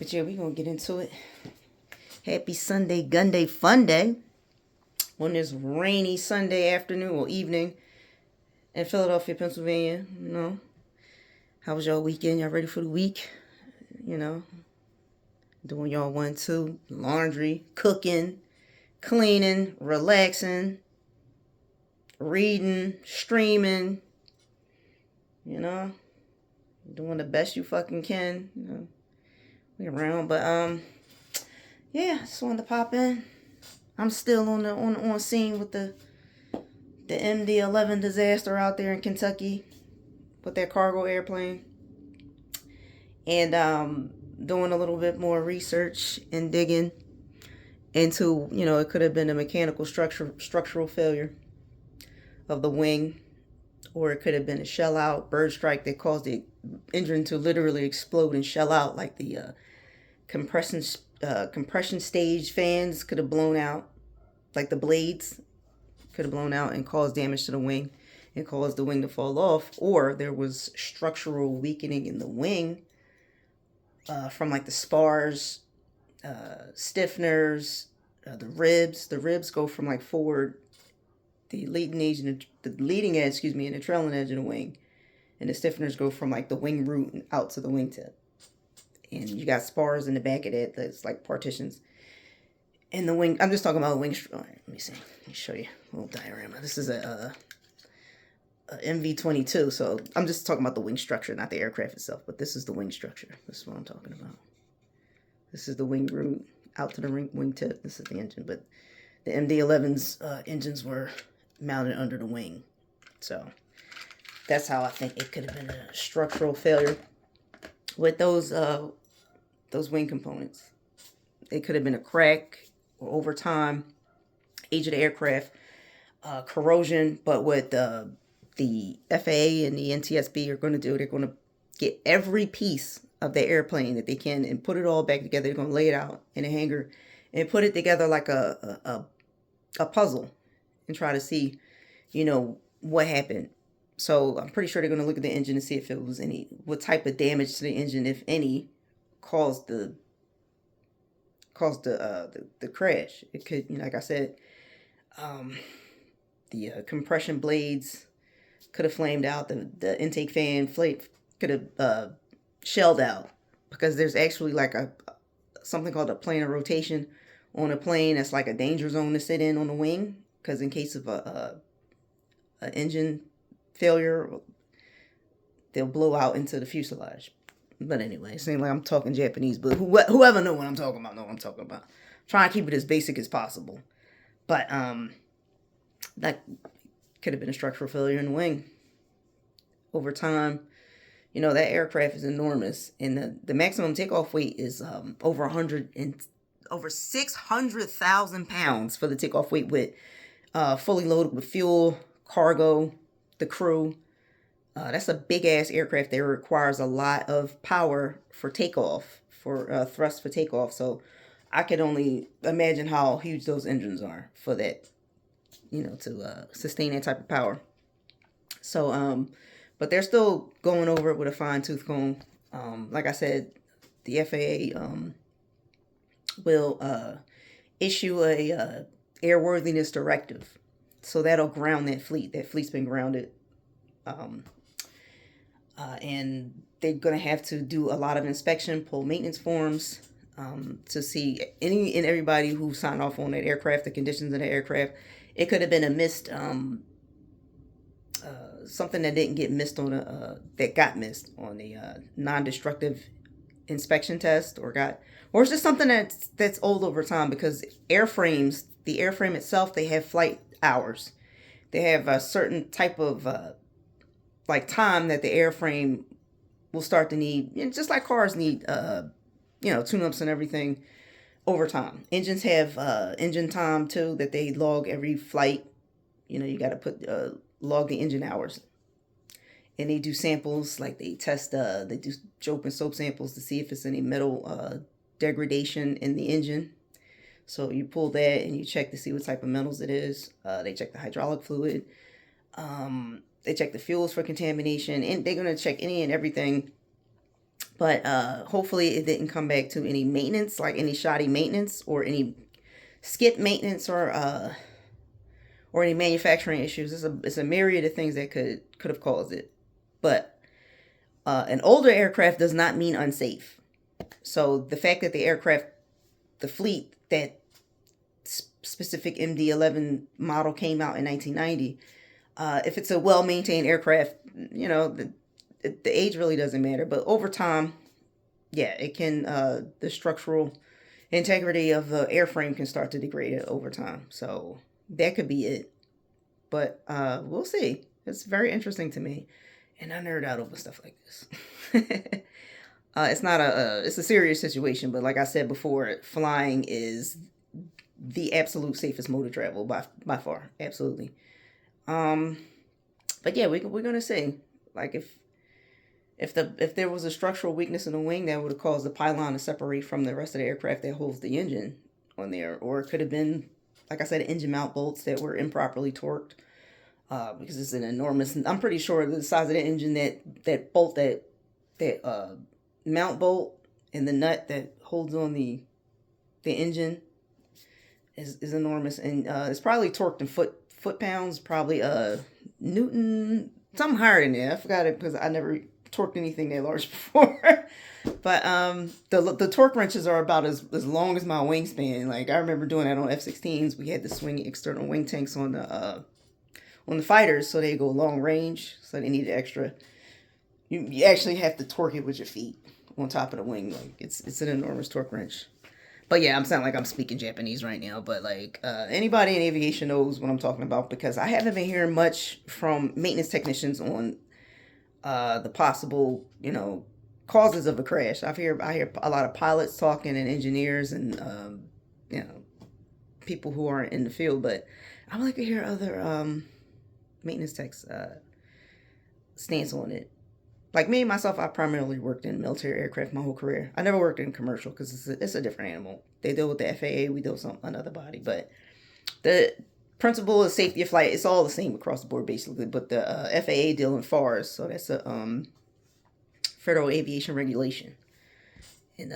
But yeah, we gonna get into it. Happy Sunday, gun day, fun day. On this rainy Sunday afternoon or evening in Philadelphia, Pennsylvania. How was y'all weekend? Y'all ready for the week? Doing y'all 1, 2, laundry, cooking, cleaning, relaxing, reading, streaming, doing the best you fucking can. We around, but yeah, just wanted to pop in. I'm still on scene with the MD-11 disaster out there in Kentucky with that cargo airplane, and doing a little bit more research and digging into, it could have been a mechanical structural failure of the wing, or it could have been a shell out bird strike that caused the engine to literally explode and shell out, like the compression stage fans could have blown out, like the blades could have blown out and caused damage to the wing and caused the wing to fall off, or there was structural weakening in the wing from like the spars, stiffeners, the ribs. The ribs go from like forward, the leading edge, and the trailing edge of the wing, and the stiffeners go from like the wing root out to the wingtip. And you got spars in the back of that that's like partitions. And the wing, I'm just talking about the wing. All right, let me see. Let me show you a little diorama. This is a MV-22, so I'm just talking about the wing structure, not the aircraft itself, but this is the wing structure. This is what I'm talking about. This is the wing root out to the wingtip. This is the engine, but the MD-11's engines were mounted under the wing. So that's how I think it could have been a structural failure with those wing components. It could have been a crack, or over time, age of the aircraft, corrosion. But what the FAA and the NTSB are going to do, they're going to get every piece of the airplane that they can and put it all back together. They're going to lay it out in a hangar and put it together like a puzzle and try to see, what happened. So I'm pretty sure they're going to look at the engine and see if it was what type of damage to the engine, if any, caused the crash. It could, like I said, the compression blades could have flamed out. The intake fan could have shelled out, because there's actually like something called a plane of rotation on a plane. That's like a danger zone to sit in on the wing, because in case of a engine failure, they'll blow out into the fuselage. But anyway, it seems like I'm talking Japanese, but whoever know what I'm talking about know what I'm talking about. Try and keep it as basic as possible. But that could have been a structural failure in the wing. Over time, that aircraft is enormous, and the maximum takeoff weight is over 600,000 pounds for the takeoff weight, with fully loaded with fuel, cargo, the crew. That's a big ass aircraft that requires a lot of power for takeoff, for thrust for takeoff. So I could only imagine how huge those engines are for that, to sustain that type of power. So, but they're still going over it with a fine tooth comb. Like I said, the FAA will issue a airworthiness directive. So that'll ground that fleet. That fleet's been grounded. And they're going to have to do a lot of inspection, pull maintenance forms, to see any and everybody who signed off on that aircraft, the conditions of the aircraft. It could have been a missed, something that didn't get missed on that got missed on the non-destructive inspection test, or it's just something that's old over time, because the airframe itself, they have flight hours. They have a certain type of time that the airframe will start to need, just like cars need, tune-ups and everything over time. Engines have engine time too, that they log every flight. You got to log the engine hours. And they do samples, like they test, they do soap and soap samples to see if it's any metal degradation in the engine. So you pull that and you check to see what type of metals it is. They check the hydraulic fluid. They check the fuels for contamination, and they're going to check any and everything But hopefully it didn't come back to any maintenance, like any shoddy maintenance or any skip maintenance or any manufacturing issues. It's a myriad of things that could have caused it. But an older aircraft does not mean unsafe. So the fact that the fleet, that specific MD-11 model came out in 1990, if it's a well-maintained aircraft, the age really doesn't matter. But over time, yeah, it can, the structural integrity of the airframe can start to degrade over time. So that could be it. But we'll see. It's very interesting to me. And I nerd out over stuff like this. It's not it's a serious situation, but like I said before, flying is the absolute safest mode of travel by far. Absolutely. But yeah, we're gonna see. Like if there was a structural weakness in the wing that would have caused the pylon to separate from the rest of the aircraft that holds the engine on there, or it could have been, like I said, engine mount bolts that were improperly torqued. Because it's an enormous, I'm pretty sure the size of the engine, that bolt, that mount bolt and the nut that holds on the engine is enormous, and it's probably torqued in foot pounds, probably Newton, something higher than that. I forgot it because I never torqued anything that large before. But the torque wrenches are about as long as my wingspan. Like I remember doing that on F-16s. We had to swing external wing tanks on the fighters, so they go long range, so they need extra. You actually have to torque it with your feet on top of the wing. Like it's an enormous torque wrench. But yeah, I'm sounding like I'm speaking Japanese right now. But like anybody in aviation knows what I'm talking about, because I haven't been hearing much from maintenance technicians on the possible causes of a crash. I hear a lot of pilots talking and engineers and people who aren't in the field, but I would like to hear other maintenance techs stance on it. Like me, myself, I primarily worked in military aircraft my whole career. I never worked in commercial because it's a different animal. They deal with the FAA, we deal with another body. But the principle of safety of flight, it's all the same across the board basically. But the FAA deal in FARs, so that's a Federal Aviation Regulation. And